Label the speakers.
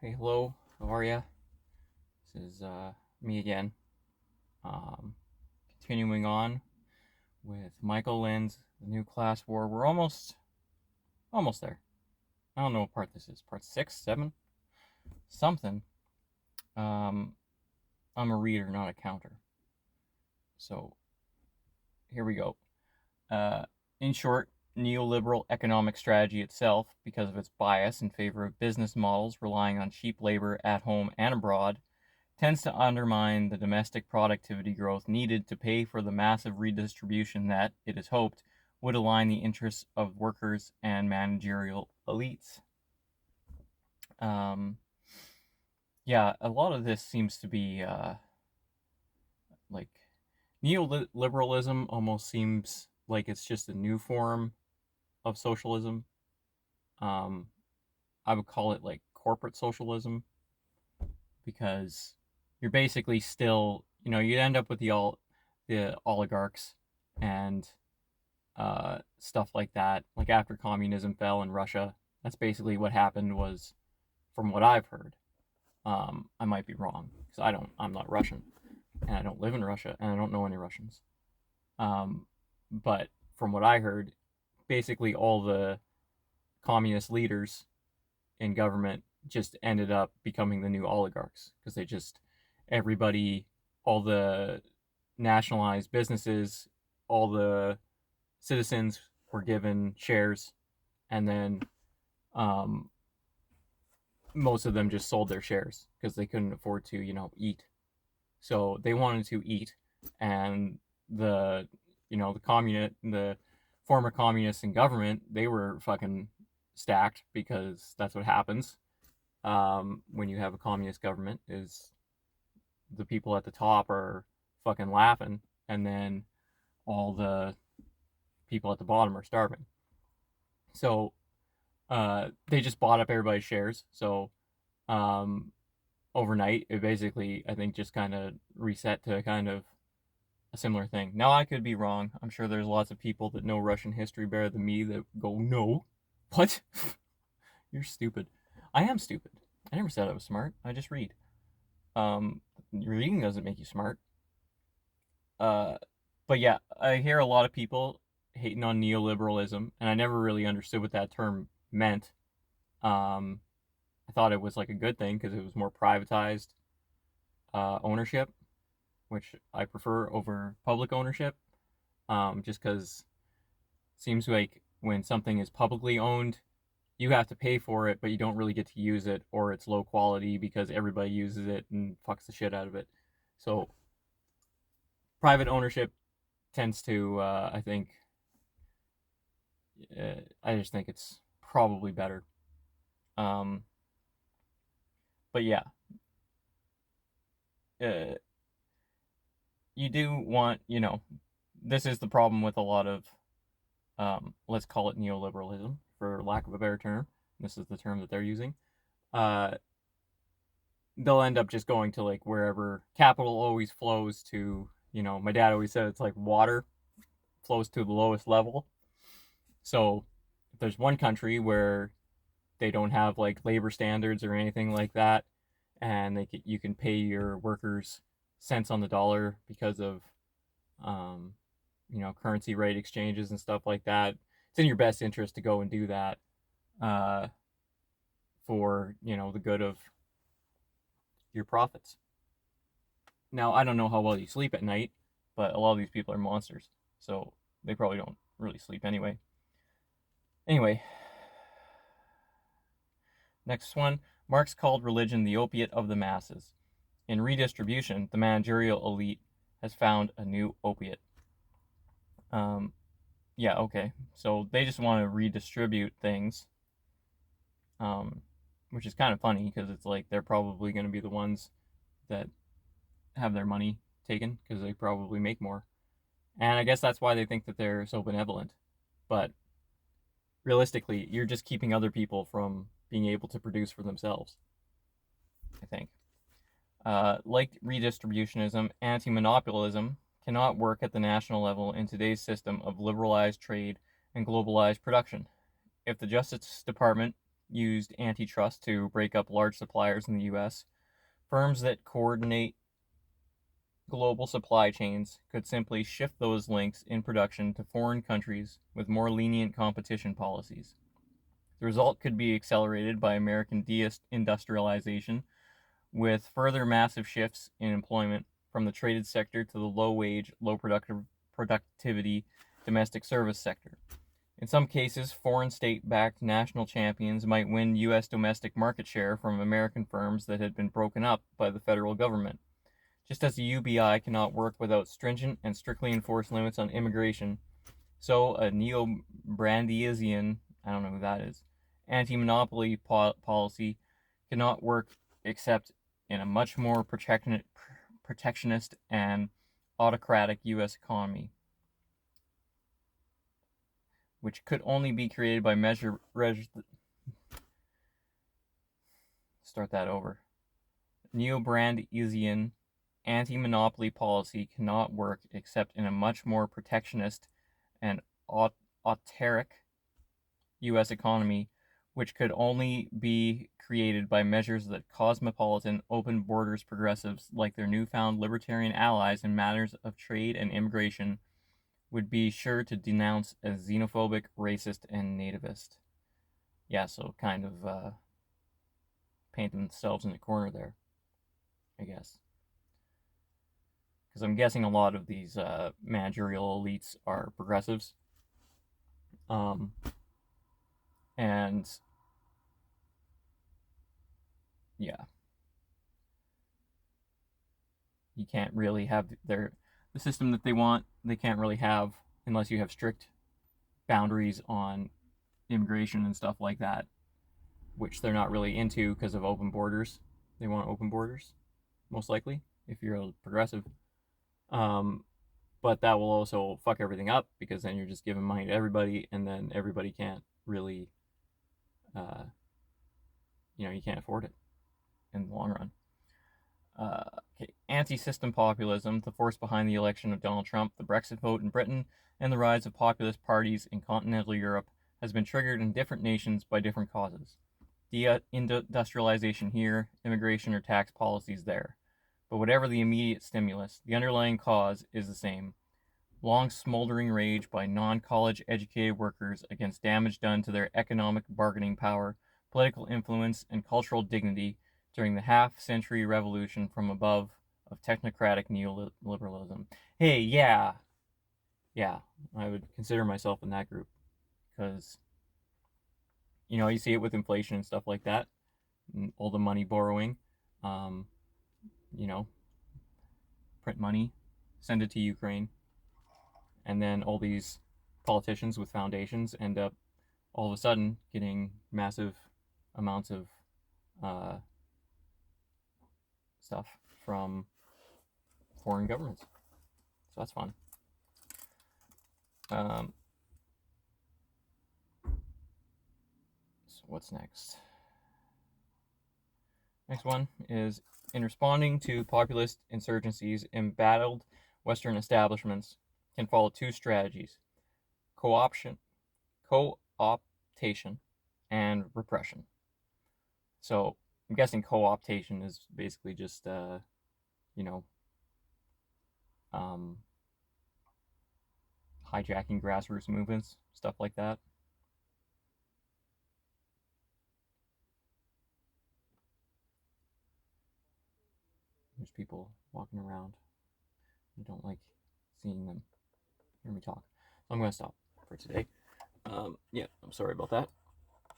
Speaker 1: Hey, hello. How are ya? This is me again. Um, Continuing on with Michael Lynn's The New Class War. We're almost there. I don't know what part this is. Part 6, 7, something. Um, I'm a reader, not a counter. So here we go. Uh, in short, neoliberal economic strategy itself, because of its bias in favor of business models relying on cheap labor at home and abroad, tends to undermine the domestic productivity growth needed to pay for the massive redistribution that, it is hoped, would align the interests of workers and managerial elites. Um, yeah, a lot of this seems to be like neoliberalism almost seems like it's just a new form of socialism. Um, I would call it like corporate socialism because you're basically still, you end up with the oligarchs and stuff like that. Like after communism fell in Russia, that's basically what happened. Was from what I've heard. I might be wrong because I'm not Russian, and I don't live in Russia, and I don't know any Russians. But from what I heard, basically all the communist leaders in government just ended up becoming the new oligarchs because they just everybody, all the nationalized businesses, all the citizens were given shares, and then um, most of them just sold their shares because they couldn't afford to, eat. So they wanted to eat, and the former communists in government, they were fucking stacked because that's what happens when you have a communist government. Is the people at the top are fucking laughing, and then all the people at the bottom are starving. So they just bought up everybody's shares. So um, overnight, it basically, I think, just kind of reset to kind of a similar thing. Now, I could be wrong. I'm sure there's lots of people that know Russian history better than me that go, no. What? You're stupid. I am stupid. I never said I was smart. I just read. Um, Reading doesn't make you smart. Uh, but yeah, I hear a lot of people hating on neoliberalism, and I never really understood what that term meant. Um, I thought it was like a good thing because it was more privatized ownership, which I prefer over public ownership. Just because it seems like when something is publicly owned, you have to pay for it, but you don't really get to use it, or it's low quality because everybody uses it and fucks the shit out of it. So private ownership tends to, I just think it's probably better. Um, but yeah, uh, you do want, this is the problem with a lot of, let's call it neoliberalism, for lack of a better term. This is the term that they're using. Uh, they'll end up just going to like wherever capital always flows to. My dad always said it's like water flows to the lowest level. So if there's one country where they don't have like labor standards or anything like that, and you can pay your workers cents on the dollar because of um, currency rate exchanges and stuff like that. It's in your best interest to go and do that uh, for the good of your profits. Now, I don't know how well you sleep at night, but a lot of these people are monsters, so they probably don't really sleep anyway. Anyway, next one. Marx called religion the opiate of the masses. In redistribution, the managerial elite has found a new opiate. Um, yeah, okay. So they just want to redistribute things, um, which is kind of funny because it's like they're probably going to be the ones that have their money taken because they probably make more. And I guess that's why they think that they're so benevolent. But realistically, you're just keeping other people from being able to produce for themselves, I think. Like redistributionism, anti monopolism cannot work at the national level in today's system of liberalized trade and globalized production. If the Justice Department used antitrust to break up large suppliers in the US, firms that coordinate global supply chains could simply shift those links in production to foreign countries with more lenient competition policies. The result could be accelerated by American deindustrialization, with further massive shifts in employment from the traded sector to the low wage, low productivity domestic service sector. In some cases, foreign state backed national champions might win U.S. domestic market share from American firms that had been broken up by the federal government. Just as the UBI cannot work without stringent and strictly enforced limits on immigration, so a neo-Brandeisian, I don't know who that is, anti-monopoly policy cannot work except in a much more protectionist and autocratic U.S. economy, which could only be created by start that over. Neo-Brandeisian anti-monopoly policy cannot work except in a much more protectionist and autarchic U.S. economy, which could only be created by measures that cosmopolitan, open borders progressives, like their newfound libertarian allies in matters of trade and immigration, would be sure to denounce as xenophobic, racist, and nativist. Yeah, so kind of paint themselves in the corner there, I guess. Because I'm guessing a lot of these managerial elites are progressives. And yeah, you can't really have the system that they want. They can't really have unless you have strict boundaries on immigration and stuff like that, which they're not really into because of open borders. They want open borders, most likely, if you're a progressive. But that will also fuck everything up, because then you're just giving money to everybody, and then everybody can't really, you can't afford it in the long run. Okay. Anti-system populism, the force behind the election of Donald Trump, the Brexit vote in Britain, and the rise of populist parties in continental Europe has been triggered in different nations by different causes. Deindustrialization here, immigration or tax policies there. But whatever the immediate stimulus, the underlying cause is the same. Long smoldering rage by non-college educated workers against damage done to their economic bargaining power, political influence, and cultural dignity during the half-century revolution from above of technocratic neoliberalism. Hey, yeah, I would consider myself in that group, because, you see it with inflation and stuff like that, and all the money borrowing, you know, print money, send it to Ukraine, and then all these politicians with foundations end up all of a sudden getting massive amounts of stuff from foreign governments. So that's fun. So what's next? Next one is, in responding to populist insurgencies, embattled Western establishments can follow two strategies: co-optation, and repression. So I'm guessing co-optation is basically just, hijacking grassroots movements, stuff like that. There's people walking around. I don't like seeing them hear me talk. So I'm going to stop for today. I'm sorry about that.